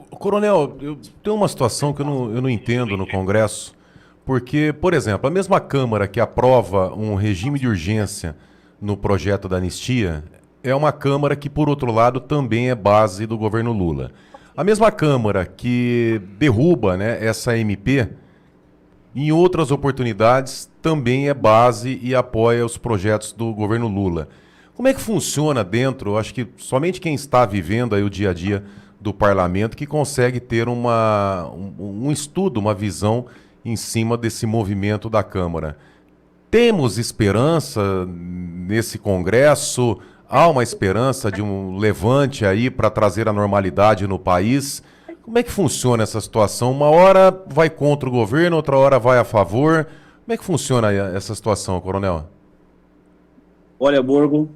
Coronel, eu tenho uma situação que eu não entendo no Congresso, porque, por exemplo, a mesma Câmara que aprova um regime de urgência no projeto da anistia é uma Câmara que, por outro lado, também é base do governo Lula. A mesma Câmara que derruba, né, essa MP, em outras oportunidades, também é base e apoia os projetos do governo Lula. Como é que funciona dentro? Eu acho que somente quem está vivendo aí o dia a dia do parlamento que consegue ter um estudo, uma visão em cima desse movimento da Câmara. Temos esperança nesse Congresso? Há uma esperança de um levante aí para trazer a normalidade no país? Como é que funciona essa situação? Uma hora vai contra o governo, outra hora vai a favor. Como é que funciona essa situação, Coronel? Olha, Borgo,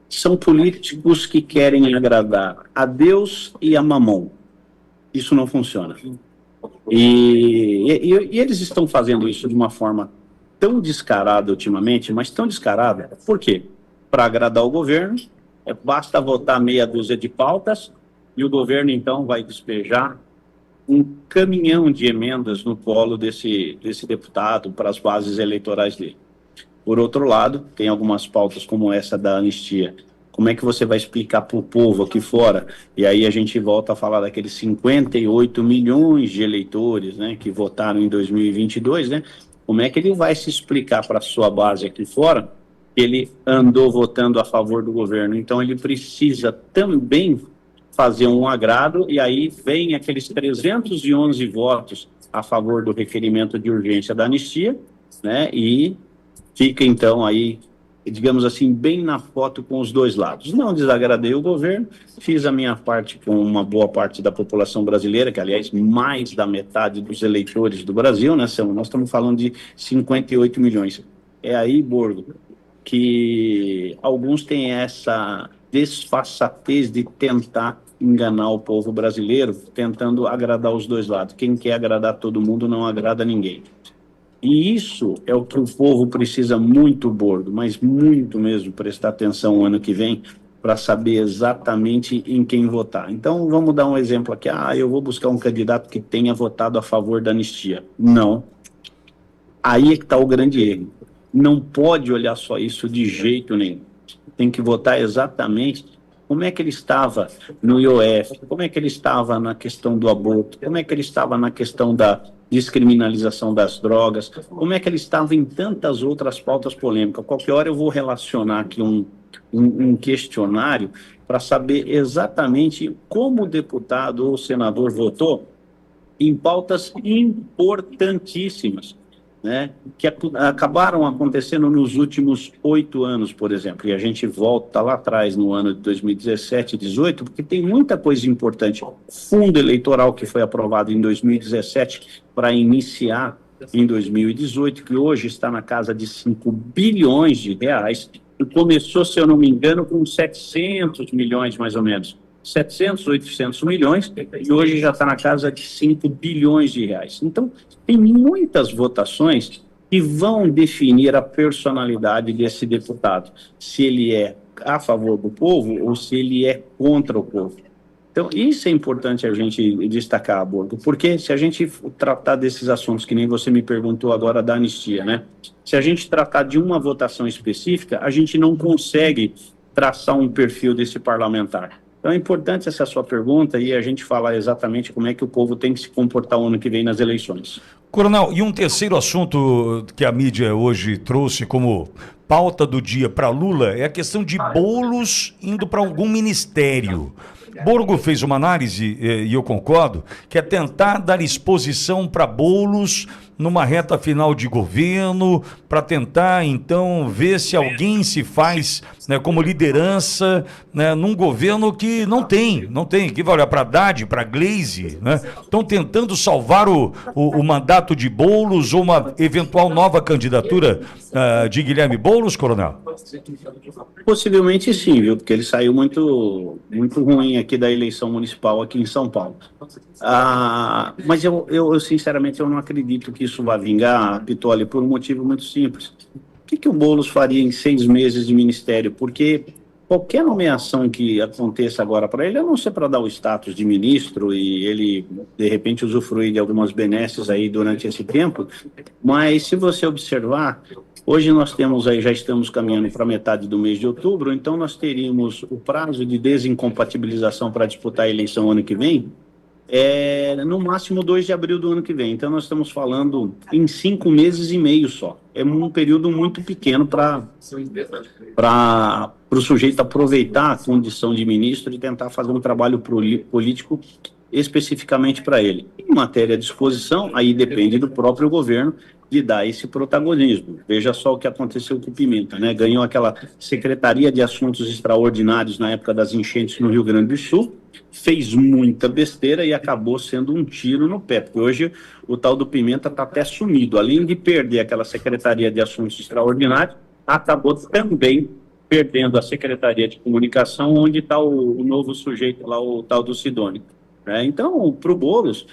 são políticos que querem agradar a Deus e a Mamon. Isso não funciona. E eles estão fazendo isso de uma forma tão descarada ultimamente, mas tão descarada. Por quê? Para agradar o governo, basta votar meia dúzia de pautas e o governo, então, vai despejar um caminhão de emendas no colo desse deputado para as bases eleitorais dele. Por outro lado, tem algumas pautas como essa da anistia. Como é que você vai explicar para o povo aqui fora? E aí a gente volta a falar daqueles 58 milhões de eleitores, né, que votaram em 2022, né? Como é que ele vai se explicar para a sua base aqui fora que ele andou votando a favor do governo? Então ele precisa também fazer um agrado, e aí vem aqueles 311 votos a favor do requerimento de urgência da anistia, né? E fica, então, aí, digamos assim, bem na foto com os dois lados. Não desagradei o governo, fiz a minha parte com uma boa parte da população brasileira, que, aliás, mais da metade dos eleitores do Brasil, né? Nós estamos falando de 58 milhões. É aí, Borgo, que alguns têm essa desfaçatez de tentar enganar o povo brasileiro, tentando agradar os dois lados. Quem quer agradar todo mundo não agrada ninguém. E isso é o que o povo precisa muito, Bordo, mas muito mesmo, prestar atenção o ano que vem para saber exatamente em quem votar. Então, vamos dar um exemplo aqui. Eu vou buscar um candidato que tenha votado a favor da anistia. Não. Aí é que está o grande erro. Não pode olhar só isso de jeito nenhum. Tem que votar exatamente como é que ele estava no IOF, como é que ele estava na questão do aborto, como é que ele estava na questão da descriminalização das drogas, como é que ele estava em tantas outras pautas polêmicas. Qualquer hora eu vou relacionar aqui um questionário para saber exatamente como o deputado ou o senador votou em pautas importantíssimas, né, que acabaram acontecendo nos últimos 8 anos, por exemplo, e a gente volta lá atrás no ano de 2017, 2018, porque tem muita coisa importante. Fundo eleitoral que foi aprovado em 2017 para iniciar em 2018, que hoje está na casa de 5 bilhões de reais, e começou, se eu não me engano, com 700 milhões, mais ou menos. 700, 800 milhões, e hoje já está na casa de 5 bilhões de reais. Então, tem muitas votações que vão definir a personalidade desse deputado, se ele é a favor do povo ou se ele é contra o povo. Então, isso é importante a gente destacar, Borgo, porque se a gente tratar desses assuntos, que nem você me perguntou agora da anistia, né? Se a gente tratar de uma votação específica, a gente não consegue traçar um perfil desse parlamentar. Então é importante essa sua pergunta e a gente falar exatamente como é que o povo tem que se comportar o ano que vem nas eleições. Coronel, e um terceiro assunto que a mídia hoje trouxe como pauta do dia para Lula é a questão de bolos indo para algum ministério. Borgo fez uma análise, e eu concordo, que é tentar dar exposição para bolos numa reta final de governo, para tentar, então, ver se alguém se faz, né, como liderança, né, num governo que não tem, que vai olhar para Haddad, para Gleisi, né? Estão tentando salvar o mandato de Boulos ou uma eventual nova candidatura de Guilherme Boulos, Coronel? Possivelmente sim, viu? Porque ele saiu muito, muito ruim aqui da eleição municipal aqui em São Paulo. Mas eu sinceramente eu não acredito que isso vai vingar, Pitoli, por um motivo muito simples. O que o Boulos faria em 6 meses de ministério? Porque qualquer nomeação que aconteça agora para ele, a não ser para dar o status de ministro e ele, de repente, usufruir de algumas benesses aí durante esse tempo, mas se você observar, hoje nós temos aí, já estamos caminhando para metade do mês de outubro, então nós teríamos o prazo de desincompatibilização para disputar a eleição ano que vem, no máximo 2 de abril do ano que vem. Então nós estamos falando em 5 meses e meio só. É um período muito pequeno para o sujeito aproveitar a condição de ministro e tentar fazer um trabalho político especificamente para ele. Em matéria de exposição, aí depende do próprio governo de dar esse protagonismo. Veja só o que aconteceu com o Pimenta, né? Ganhou aquela Secretaria de Assuntos Extraordinários na época das enchentes no Rio Grande do Sul, fez muita besteira e acabou sendo um tiro no pé, porque hoje o tal do Pimenta está até sumido. Além de perder aquela Secretaria de Assuntos Extraordinários, acabou também perdendo a Secretaria de Comunicação, onde está o novo sujeito lá, o tal do Sidônio. Então, para o Boulos,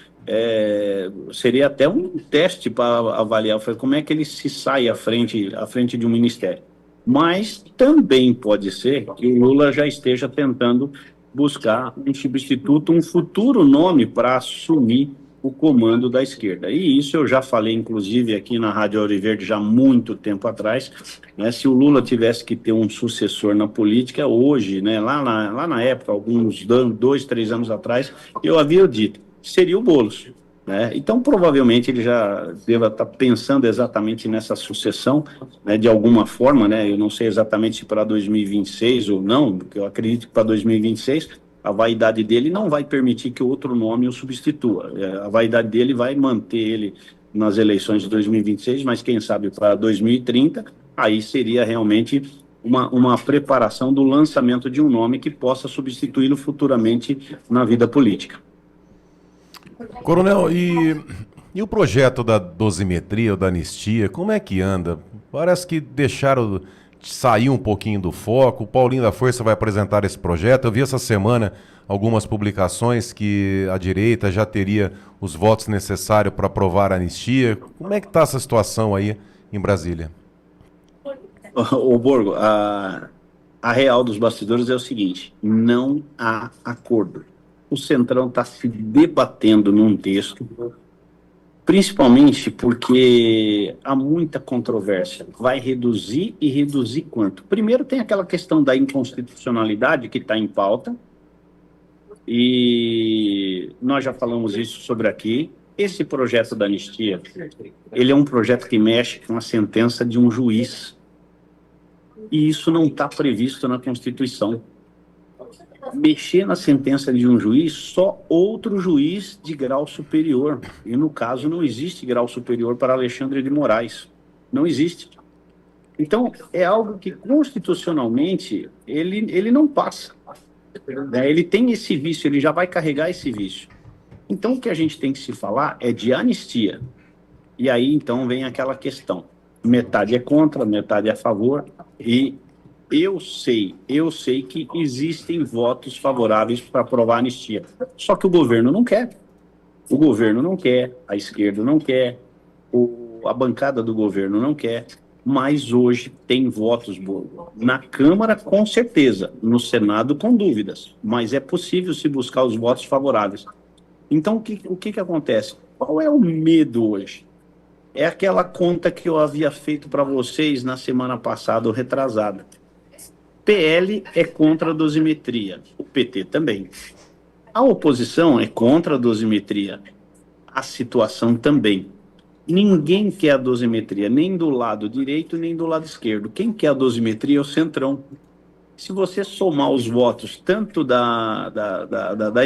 seria até um teste para avaliar como é que ele se sai à frente de um ministério. Mas também pode ser que o Lula já esteja tentando buscar um substituto, um futuro nome para assumir o comando da esquerda. E isso eu já falei, inclusive, aqui na Rádio Ouro Verde já há muito tempo atrás, né? Se o Lula tivesse que ter um sucessor na política, hoje, né, lá na época, alguns 2, 3 anos atrás, eu havia dito, seria o Boulos. Né? Então, provavelmente, ele já deva estar pensando exatamente nessa sucessão, né, de alguma forma, né? Eu não sei exatamente se para 2026 ou não, porque eu acredito que para 2026 a vaidade dele não vai permitir que outro nome o substitua. A vaidade dele vai manter ele nas eleições de 2026, mas quem sabe para 2030, aí seria realmente uma preparação do lançamento de um nome que possa substituí-lo futuramente na vida política. Coronel, e o projeto da dosimetria ou da anistia, como é que anda? Parece que deixaram sair um pouquinho do foco. O Paulinho da Força vai apresentar esse projeto. Eu vi essa semana algumas publicações que a direita já teria os votos necessários para aprovar a anistia. Como é que está essa situação aí em Brasília? O Borgo, a real dos bastidores é o seguinte, não há acordo. O Centrão está se debatendo num texto, principalmente porque há muita controvérsia. Vai reduzir e reduzir quanto? Primeiro tem aquela questão da inconstitucionalidade que está em pauta, e nós já falamos isso sobre aqui. Esse projeto da anistia, ele é um projeto que mexe com a sentença de um juiz, e isso não está previsto na Constituição. Mexer na sentença de um juiz, só outro juiz de grau superior. E, no caso, não existe grau superior para Alexandre de Moraes. Não existe. Então, é algo que, constitucionalmente, ele não passa. Ele tem esse vício, ele já vai carregar esse vício. Então, o que a gente tem que se falar é de anistia. E aí, então, vem aquela questão. Metade é contra, metade é a favor, e eu sei que existem votos favoráveis para aprovar a anistia. Só que o governo não quer. O governo não quer, a esquerda não quer, a bancada do governo não quer, mas hoje tem votos na Câmara, com certeza, no Senado, com dúvidas, mas é possível se buscar os votos favoráveis. Então, o que acontece? Qual é o medo hoje? É aquela conta que eu havia feito para vocês na semana passada ou retrasada. PL é contra a dosimetria, o PT também. A oposição é contra a dosimetria, a situação também. Ninguém quer a dosimetria, nem do lado direito, nem do lado esquerdo. Quem quer a dosimetria é o Centrão. Se você somar os votos tanto da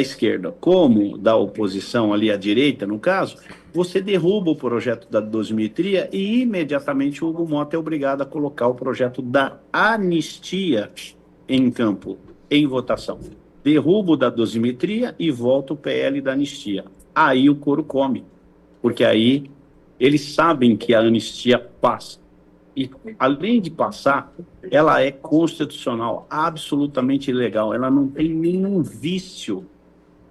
esquerda como da oposição, ali à direita, no caso, você derruba o projeto da dosimetria e imediatamente o Hugo Mota é obrigado a colocar o projeto da anistia em campo, em votação. Derruba o da dosimetria e volta o PL da anistia. Aí o couro come, porque aí eles sabem que a anistia passa. E, além de passar, ela é constitucional, absolutamente legal, ela não tem nenhum vício.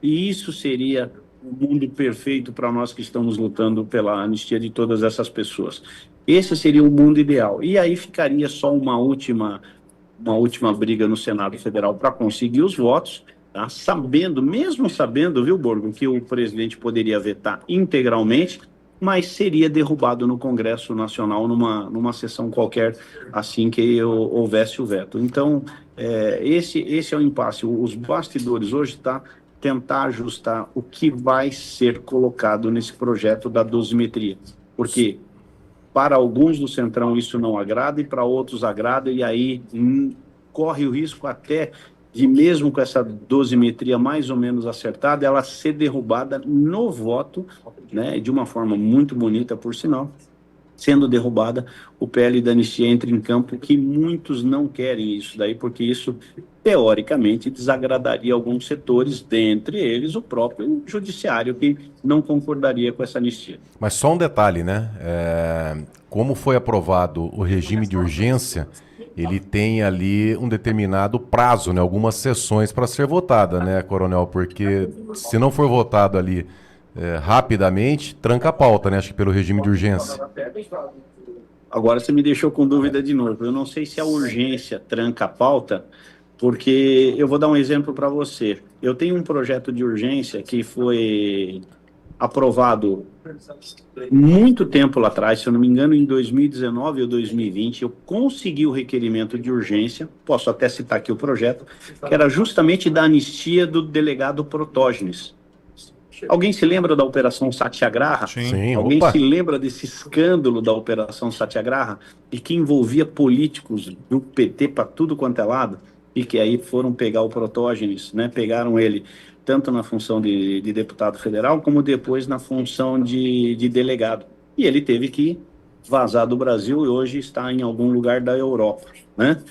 E isso seria o mundo perfeito para nós que estamos lutando pela anistia de todas essas pessoas. Esse seria o mundo ideal. E aí ficaria só uma última uma última briga no Senado Federal para conseguir os votos, tá? Mesmo sabendo, viu, Borgo, que o presidente poderia vetar integralmente, mas seria derrubado no Congresso Nacional numa sessão qualquer assim que houvesse o veto. Então, esse é o impasse. Os bastidores hoje tá tentar ajustar o que vai ser colocado nesse projeto da dosimetria, porque para alguns do Centrão isso não agrada e para outros agrada, e aí corre o risco até de, mesmo com essa dosimetria mais ou menos acertada, ela ser derrubada no voto, né, de uma forma muito bonita, por sinal. Sendo derrubada, o PL da anistia entra em campo, que muitos não querem isso daí, porque isso, teoricamente, desagradaria alguns setores, dentre eles o próprio judiciário, que não concordaria com essa anistia. Mas só um detalhe, né? Como foi aprovado o regime de urgência, ele tem ali um determinado prazo, né? Algumas sessões para ser votada, né, Coronel? Porque se não for votado ali rapidamente, tranca a pauta, né? Acho que pelo regime de urgência. Agora você me deixou com dúvida de novo. Eu não sei se a urgência tranca a pauta, porque eu vou dar um exemplo para você. Eu tenho um projeto de urgência que foi aprovado muito tempo lá atrás, se eu não me engano, em 2019 ou 2020, eu consegui o requerimento de urgência, posso até citar aqui o projeto, que era justamente da anistia do delegado Protógenes. Alguém se lembra da Operação Satyagraha? Sim, Alguém opa. se lembra desse escândalo da Operação Satyagraha? E que envolvia políticos do PT para tudo quanto é lado? E que aí foram pegar o Protógenes, né? Pegaram ele tanto na função de deputado federal, como depois na função de delegado. E ele teve que vazar do Brasil e hoje está em algum lugar da Europa, né?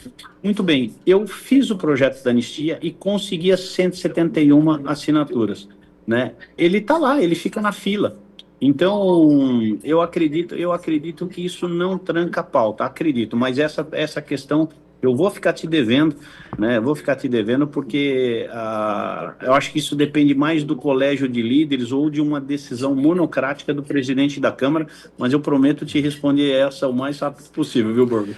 Muito bem, eu fiz o projeto da anistia e consegui as 171 assinaturas. Né? Ele está lá, ele fica na fila. Então, eu acredito que isso não tranca a pauta, acredito, mas essa questão eu vou ficar te devendo, né? Vou ficar te devendo porque eu acho que isso depende mais do colégio de líderes ou de uma decisão monocrática do presidente da Câmara, mas eu prometo te responder essa o mais rápido possível, viu, Borgo?